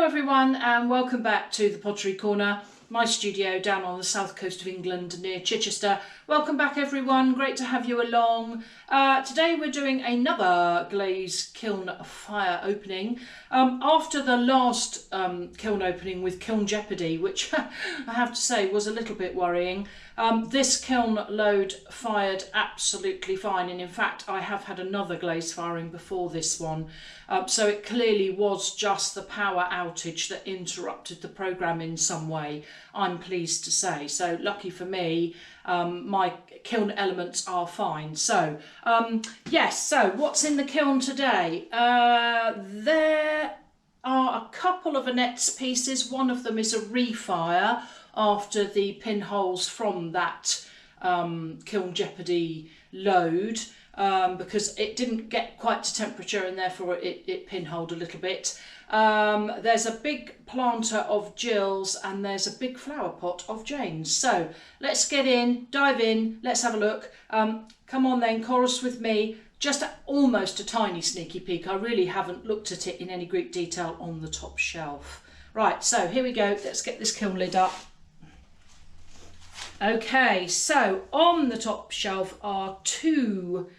everyone and welcome back to the Pottery Corner, my studio down on the south coast of England near Chichester. Welcome back everyone, great to have you along. Today we're doing another glaze kiln fire opening. After the last kiln opening with Kiln Jeopardy, which I have to say was a little bit worrying, this kiln load fired absolutely fine, and in fact I have had another glaze firing before this one. So it clearly was just the power outage that interrupted the programme in some way, I'm pleased to say. So lucky for me, my kiln elements are fine. So yes, so what's in the kiln today? There are a couple of Annette's pieces. One of them is a refire after the pinholes from that Kiln Jeopardy load. Because it didn't get quite to temperature and therefore it pinholed a little bit. There's a big planter of Jill's and there's a big flower pot of Jane's. So let's get in, dive in, let's have a look. Come on then, chorus with me. Just almost a tiny sneaky peek. I really haven't looked at it in any great detail on the top shelf. Right, so here we go. Let's get this kiln lid up. Okay, so on the top shelf are two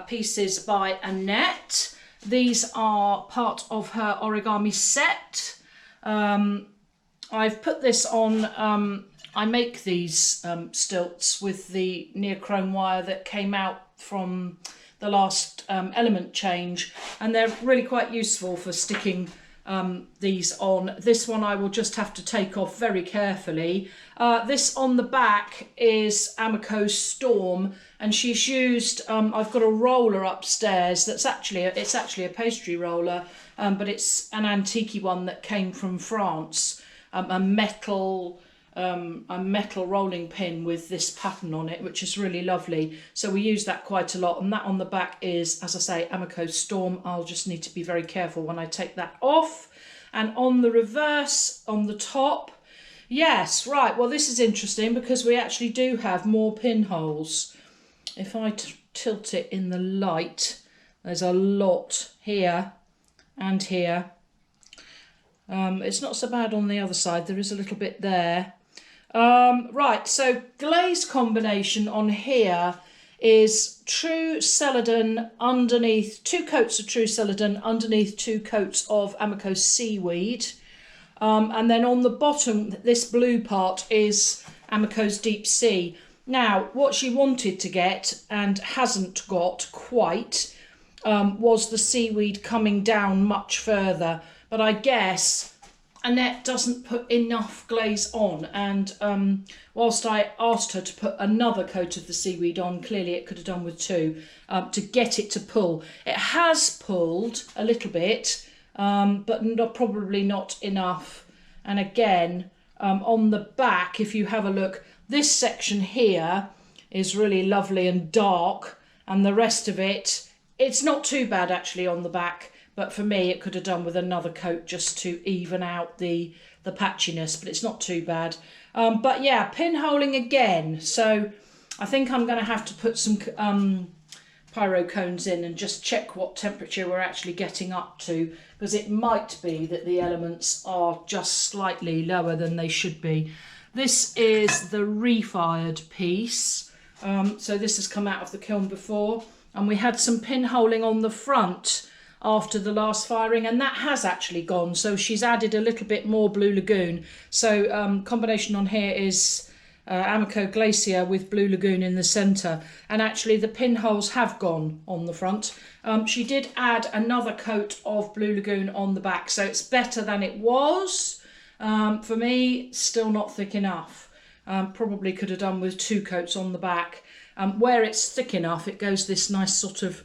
pieces by Annette. These are part of her origami set. I've put this on, I make these stilts with the neochrome wire that came out from the last element change, and they're really quite useful for sticking these on. This one I will just have to take off very carefully. This on the back is Amaco's Storm, and she's used, I've got a roller upstairs that's actually a pastry roller, but it's an antique one that came from France, a metal rolling pin with this pattern on it, which is really lovely. So we use that quite a lot, and that on the back is, as I say, Amaco's Storm. I'll just need to be very careful when I take that off. And on the reverse, on the top, yes, right, well this is interesting because we actually do have more pinholes. If I tilt it in the light, there's a lot here and here. It's not so bad on the other side, there is a little bit there. Right, so glaze combination on here is True Celadon underneath, 2 coats of True Celadon underneath 2 coats of Amaco Seaweed. And then on the bottom, this blue part is Amaco's Deep Sea. Now, what she wanted to get and hasn't got quite was the seaweed coming down much further. But I guess Annette doesn't put enough glaze on, and whilst I asked her to put another coat of the seaweed on, clearly it could have done with 2 to get it to pull. It has pulled a little bit, but probably not enough. And again, on the back, if you have a look, this section here is really lovely and dark, and the rest of it, it's not too bad actually on the back. But for me, it could have done with another coat just to even out the patchiness, but it's not too bad. But yeah, pinholing again. So I think I'm going to have to put some pyro cones in and just check what temperature we're actually getting up to, because it might be that the elements are just slightly lower than they should be. This is the refired piece. So this has come out of the kiln before, and we had some pinholing on the front after the last firing, and that has actually gone, so she's added a little bit more Blue Lagoon. So combination on here is Amaco Glacier with Blue Lagoon in the centre, and actually the pinholes have gone on the front. She did add another coat of Blue Lagoon on the back, so it's better than it was. For me, still not thick enough. Probably could have done with 2 coats on the back. Where it's thick enough, it goes this nice sort of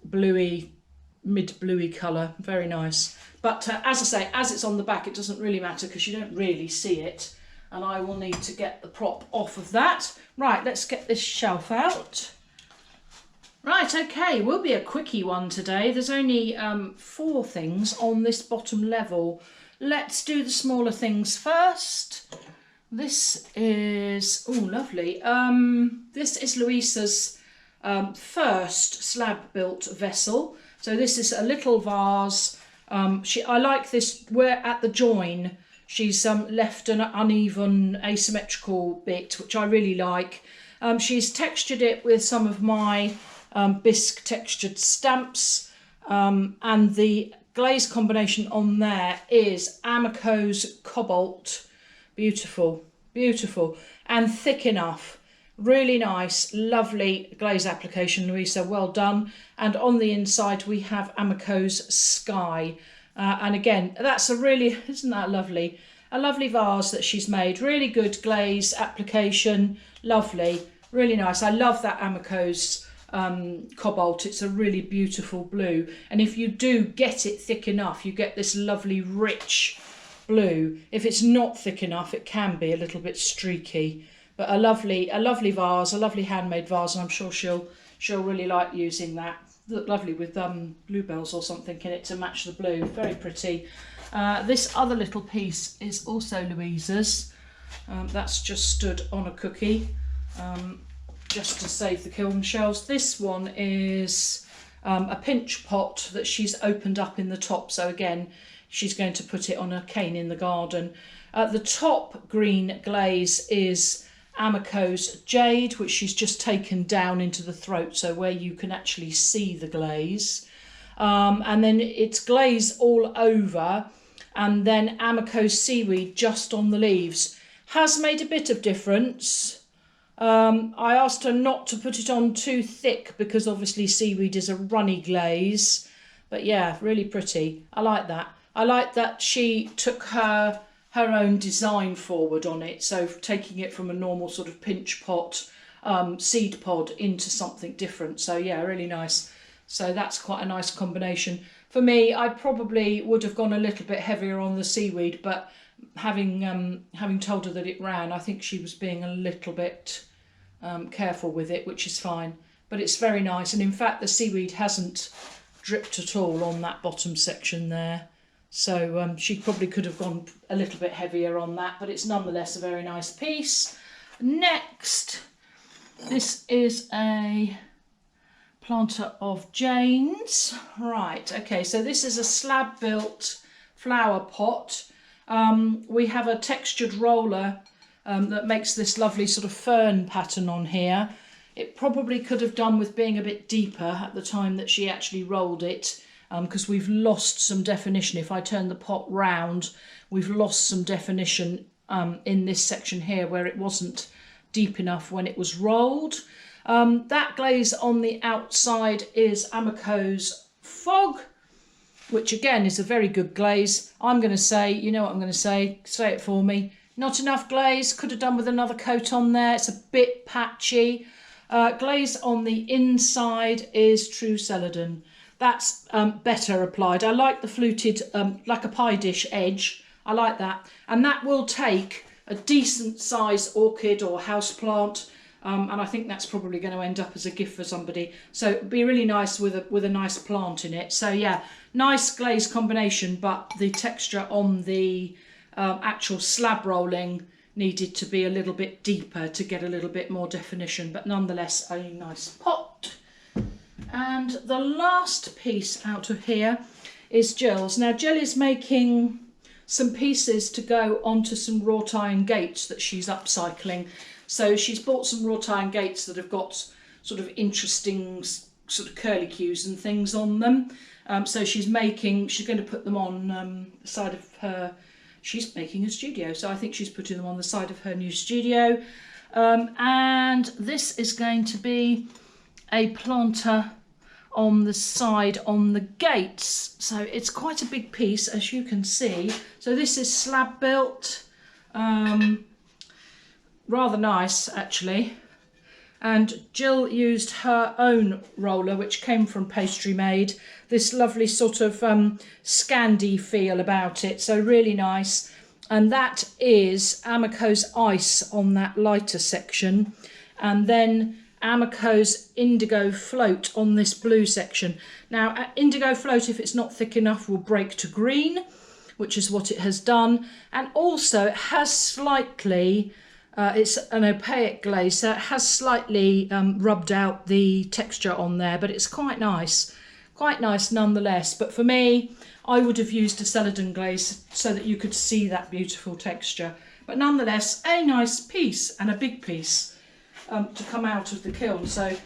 bluey, mid-bluey colour, very nice. But as I say, as it's on the back, it doesn't really matter because you don't really see it, and I will need to get the prop off of that. Right, let's get this shelf out. Right, okay, will be a quickie one today. There's only 4 things on this bottom level. Let's do the smaller things first. This is, oh lovely, this is Louisa's first slab built vessel. So this is a little vase I like this where at the join she's left an uneven asymmetrical bit, which I really like. She's textured it with some of my bisque textured stamps, and the glaze combination on there is Amaco's Cobalt. Beautiful, beautiful, and thick enough. Really nice, lovely glaze application, Louisa, well done. And on the inside we have Amaco's Sky. And again, that's a really, isn't that lovely? A lovely vase that she's made. Really good glaze application, lovely, really nice. I love that Amaco's Cobalt. It's a really beautiful blue. And if you do get it thick enough, you get this lovely rich blue. If it's not thick enough, it can be a little bit streaky. But a lovely vase, a lovely handmade vase, and I'm sure she'll really like using that. Look lovely with bluebells or something in it to match the blue. Very pretty. This other little piece is also Louisa's. That's just stood on a cookie, just to save the kiln shelves. This one is a pinch pot that she's opened up in the top. So again, she's going to put it on a cane in the garden. The top green glaze is Amaco's Jade, which she's just taken down into the throat, so where you can actually see the glaze. And then it's glaze all over, and then Amaco's Seaweed just on the leaves. Has made a bit of difference. I asked her not to put it on too thick because obviously seaweed is a runny glaze. But yeah, really pretty. I like that. I like that she took her own design forward on it, so taking it from a normal sort of pinch pot seed pod into something different. So yeah, really nice. So that's quite a nice combination. For me, I probably would have gone a little bit heavier on the seaweed, but having told her that it ran, I think she was being a little bit careful with it, which is fine. But it's very nice, and in fact the seaweed hasn't dripped at all on that bottom section there. So she probably could have gone a little bit heavier on that, but it's nonetheless a very nice piece. Next, this is a planter of Jane's. Right, okay, so this is a slab-built flower pot. We have a textured roller that makes this lovely sort of fern pattern on here. It probably could have done with being a bit deeper at the time that she actually rolled it, because we've lost some definition. If I turn the pot round, we've lost some definition in this section here where it wasn't deep enough when it was rolled. That glaze on the outside is Amaco's Fog, which again is a very good glaze. I'm going to say, you know what I'm going to say it for me. Not enough glaze, could have done with another coat on there. It's a bit patchy. Glaze on the inside is True Celadon. That's better applied. I like the fluted, like a pie dish edge. I like that. And that will take a decent size orchid or house plant. And I think that's probably going to end up as a gift for somebody. So it'd be really nice with a nice plant in it. So yeah, nice glaze combination, but the texture on the actual slab rolling needed to be a little bit deeper to get a little bit more definition, but nonetheless a nice pot. And the last piece out of here is Jill's. Now Jill is making some pieces to go onto some wrought iron gates that she's upcycling. So she's bought some wrought iron gates that have got sort of interesting sort of curlicues and things on them. So she's going to put them on the side of her, she's making a studio. So I think she's putting them on the side of her new studio. And this is going to be a planter on the side on the gates. So it's quite a big piece, as you can see. So this is slab built. Rather nice actually, and Jill used her own roller which came from Pastry Made. This lovely sort of Scandi feel about it, so really nice. And that is Amaco's Ice on that lighter section, and then Amaco's Indigo Float on this blue section. Now Indigo Float, if it's not thick enough, will break to green, which is what it has done. And also it has slightly it's an opaque glaze, so it has slightly rubbed out the texture on there, but it's quite nice nonetheless. But for me, I would have used a celadon glaze so that you could see that beautiful texture. But nonetheless, a nice piece and a big piece to come out of the kiln. So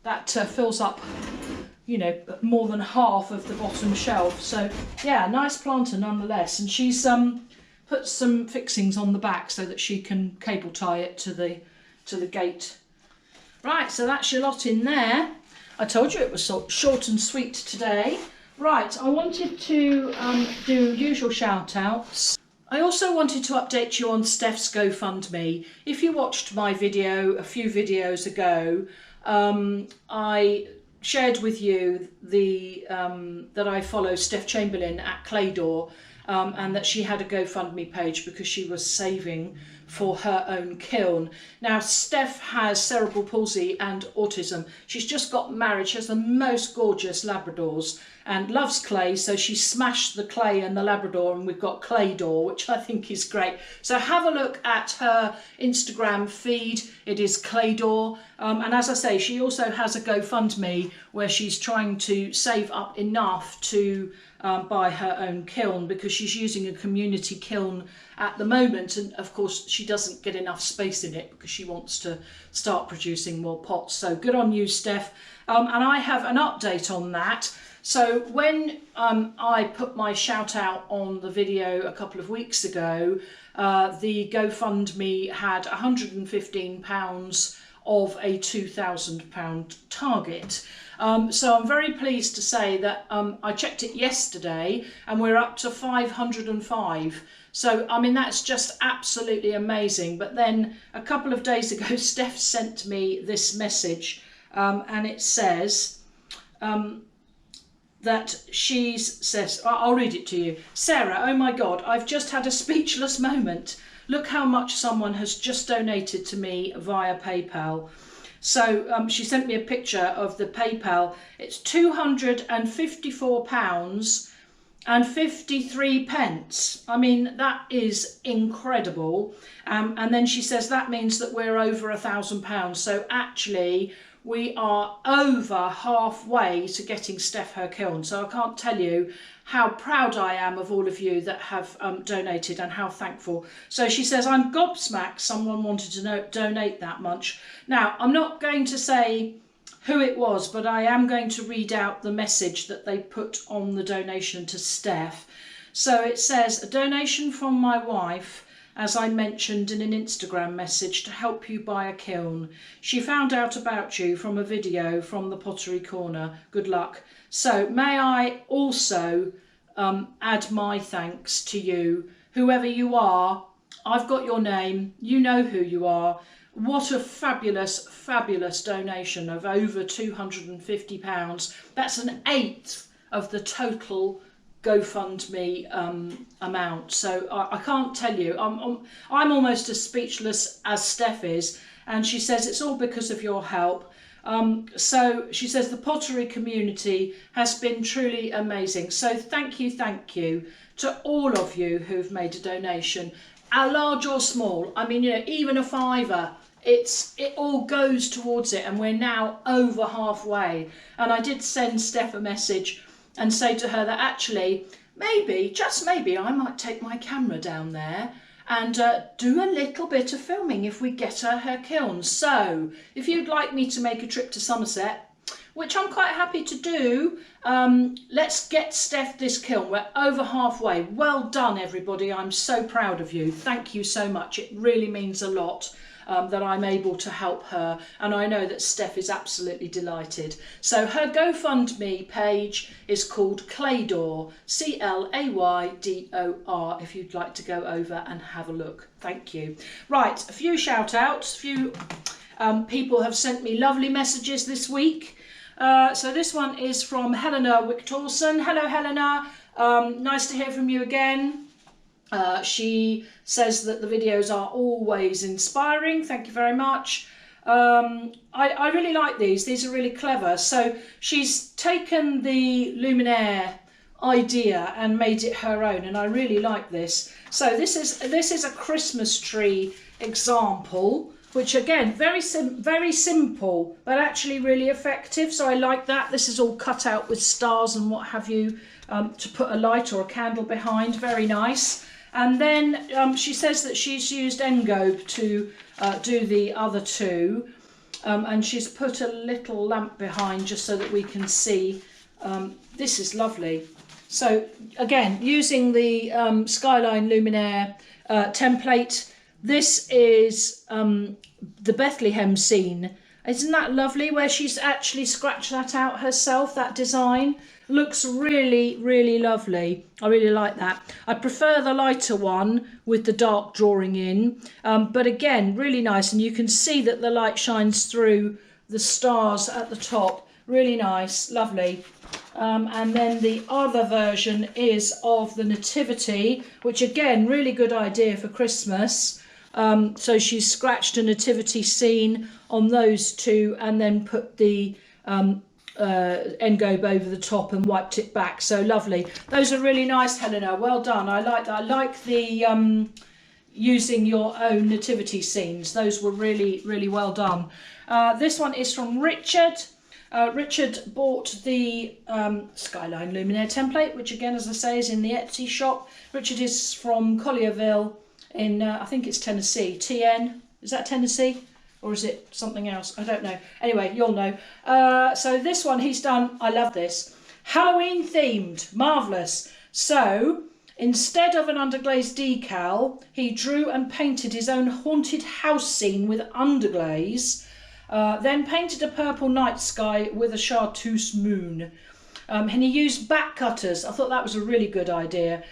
that fills up, you know, more than half of the bottom shelf. So yeah, nice planter nonetheless. And she's put some fixings on the back so that she can cable tie it to the gate. Right, so that's your lot in there. I told you it was short and sweet today. Right, I wanted to do usual shout outs. I also wanted to update you on Steph's GoFundMe. If you watched my video a few videos ago, I shared with you that I follow Steph Chamberlain at Claydor, and that she had a GoFundMe page because she was saving for her own kiln. Now, Steph has cerebral palsy and autism. She's just got married. She has the most gorgeous Labradors and loves clay, so she smashed the clay and the Labrador, and we've got Claydor, which I think is great. So have a look at her Instagram feed. It is Claydor, and as I say, she also has a GoFundMe where she's trying to save up enough to buy her own kiln, because she's using a community kiln at the moment, and of course she doesn't get enough space in it because she wants to start producing more pots. So good on you, Steph. And I have an update on that. So when I put my shout out on the video a couple of weeks ago, the GoFundMe had £115 of a £2,000 target. So I'm very pleased to say that I checked it yesterday and we're up to 505. So, I mean, that's just absolutely amazing. But then a couple of days ago, Steph sent me this message, and it says that she says, I'll read it to you. Sarah, oh my God, I've just had a speechless moment. Look how much someone has just donated to me via PayPal. So she sent me a picture of the PayPal. It's £254 and 53 pence. I mean, that is incredible. And then she says that means that we're over £1,000. So actually we are over halfway to getting Steph her kiln. So I can't tell you how proud I am of all of you that have donated and how thankful. So she says, I'm gobsmacked someone wanted to donate that much. Now, I'm not going to say who it was, but I am going to read out the message that they put on the donation to Steph. So it says, a donation from my wife, as I mentioned in an Instagram message, to help you buy a kiln. She found out about you from a video from the Pottery Corner. Good luck. So may I also add my thanks to you, whoever you are. I've got your name, you know who you are. What a fabulous, fabulous donation of over £250. That's an eighth of the total GoFundMe amount. So I can't tell you, I'm almost as speechless as Steph is. And she says it's all because of your help. So she says the pottery community has been truly amazing. So thank you to all of you who've made a donation, large or small. I mean, you know, even a £5, it all goes towards it, and we're now over halfway. And I did send Steph a message and say to her that actually, maybe, just maybe, I might take my camera down there and do a little bit of filming if we get her kiln. So if you'd like me to make a trip to Somerset, which I'm quite happy to do, let's get Steph this kiln. We're over halfway. Well done, everybody. I'm so proud of you. Thank you so much. It really means a lot that I'm able to help her, and I know that Steph is absolutely delighted. So her GoFundMe page is called Claydor, Claydor, if you'd like to go over and have a look. Thank you. Right, a few shout outs. A few people have sent me lovely messages this week. So this one is from Helena Wictorson. Hello, Helena. Nice to hear from you again. She says that the videos are always inspiring. Thank you very much. I really like these. These are really clever. So she's taken the Luminaire idea and made it her own, and I really like this. So this is a Christmas tree example, which again, very simple, but actually really effective. So I like that. This is all cut out with stars and what have you to put a light or a candle behind. Very nice. And then she says that she's used Engobe to do the other two, and she's put a little lamp behind just so that we can see. This is lovely. So again, using the Skyline Luminaire template. This is the Bethlehem scene. Isn't that lovely, where she's actually scratched that out herself? That design looks really, really lovely. I really like that. I prefer the lighter one with the dark drawing in, but again, really nice. And you can see that the light shines through the stars at the top. Really nice, lovely. And then the other version is of the Nativity, which again, really good idea for Christmas. So she's scratched a nativity scene on those two and then put the Engobe over the top and wiped it back. So lovely. Those are really nice, Helena. Well done. I like that. I like the using your own nativity scenes. Those were really, really well done. This one is from Richard. Richard bought the Skyline Luminaire template, which again, as I say, is in the Etsy shop. Richard is from Collierville in, I think it's Tennessee. TN, is that Tennessee? Or is it something else? I don't know. Anyway, you'll know. So this one he's done, I love this. Halloween themed, marvellous. So instead of an underglaze decal, he drew and painted his own haunted house scene with underglaze. Then painted a purple night sky with a chartreuse moon. And he used back cutters. I thought that was a really good idea.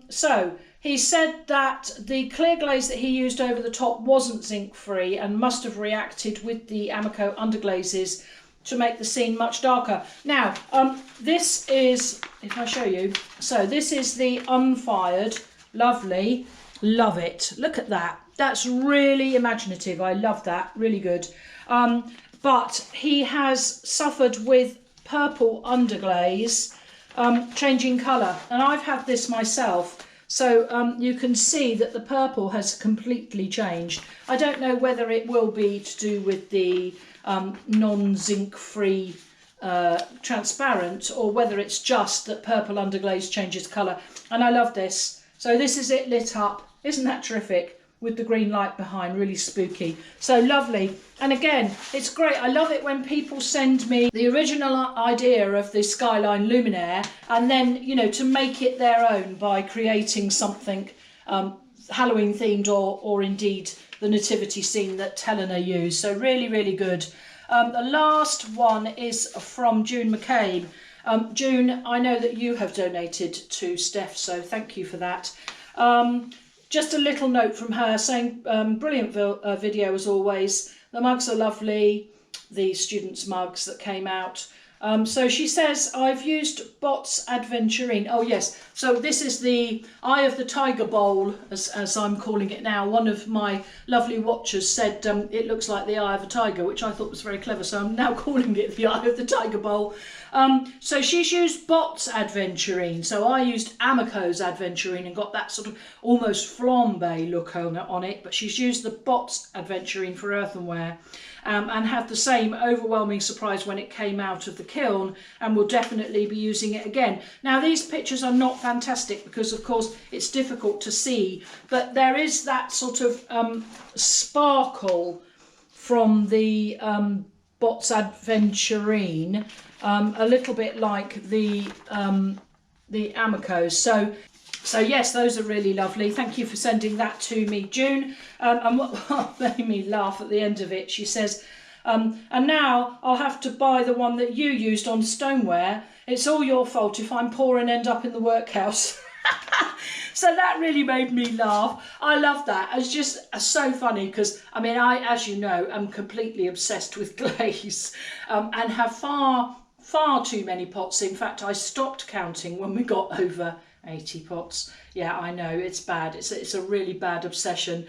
So he said that the clear glaze that he used over the top wasn't zinc free and must have reacted with the Amaco underglazes to make the scene much darker. Now, this is, if I show you, so this is the unfired, lovely, love it. Look at that. That's really imaginative. I love that, really good. But he has suffered with purple underglaze changing colour, and I've had this myself. So you can see that the purple has completely changed. I don't know whether it will be to do with the non-zinc free transparent, or whether it's just that purple underglaze changes colour. And I love this. So this is it lit up. Isn't that terrific? With the green light behind, really spooky. So lovely. And again, it's great. I love it when people send me the original idea of the Skyline Luminaire and then, you know, to make it their own by creating something Halloween themed or indeed the nativity scene that Helena used. So really, really good. The last one is from June McCabe. June, I know that you have donated to Steph, so thank you for that. Just a little note from her saying, brilliant video as always. The mugs are lovely, the students' mugs that came out. So she says, I've used Bots Adventurine. Oh yes, so this is the Eye of the Tiger bowl, as I'm calling it now. One of my lovely watchers said it looks like the eye of a tiger, which I thought was very clever, so I'm now calling it the Eye of the Tiger bowl. So she's used Bots Adventurine, so I used Amaco's Adventurine and got that sort of almost flambe look on it, but she's used the Bots Adventurine for earthenware. And had the same overwhelming surprise when it came out of the kiln, and will definitely be using it again. Now these pictures are not fantastic because of course it's difficult to see, but there is that sort of sparkle from the Bots Adventurine, a little bit like the Amaco's. So yes, those are really lovely. Thank you for sending that to me, June. And what made me laugh at the end of it, she says, and now I'll have to buy the one that you used on stoneware. It's all your fault if I'm poor and end up in the workhouse. So that really made me laugh. I love that. It's just so funny because, I mean, I, as you know, am completely obsessed with glaze and have far too many pots. In fact, I stopped counting when we got over 80 pots. Yeah, I know, it's bad. It's a really bad obsession.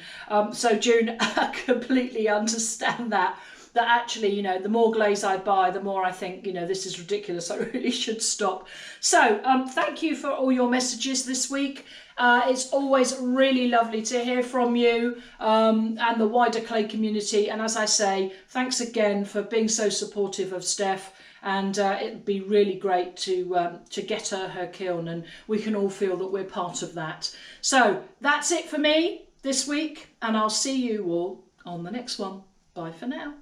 So June, I completely understand that actually, you know, the more glaze I buy, the more I think, you know, this is ridiculous. I really should stop. So thank you for all your messages this week. It's always really lovely to hear from you and the wider clay community. And as I say, thanks again for being so supportive of Steph and it'd be really great to get her kiln, and we can all feel that we're part of that. So that's it for me this week, and I'll see you all on the next one. Bye for now.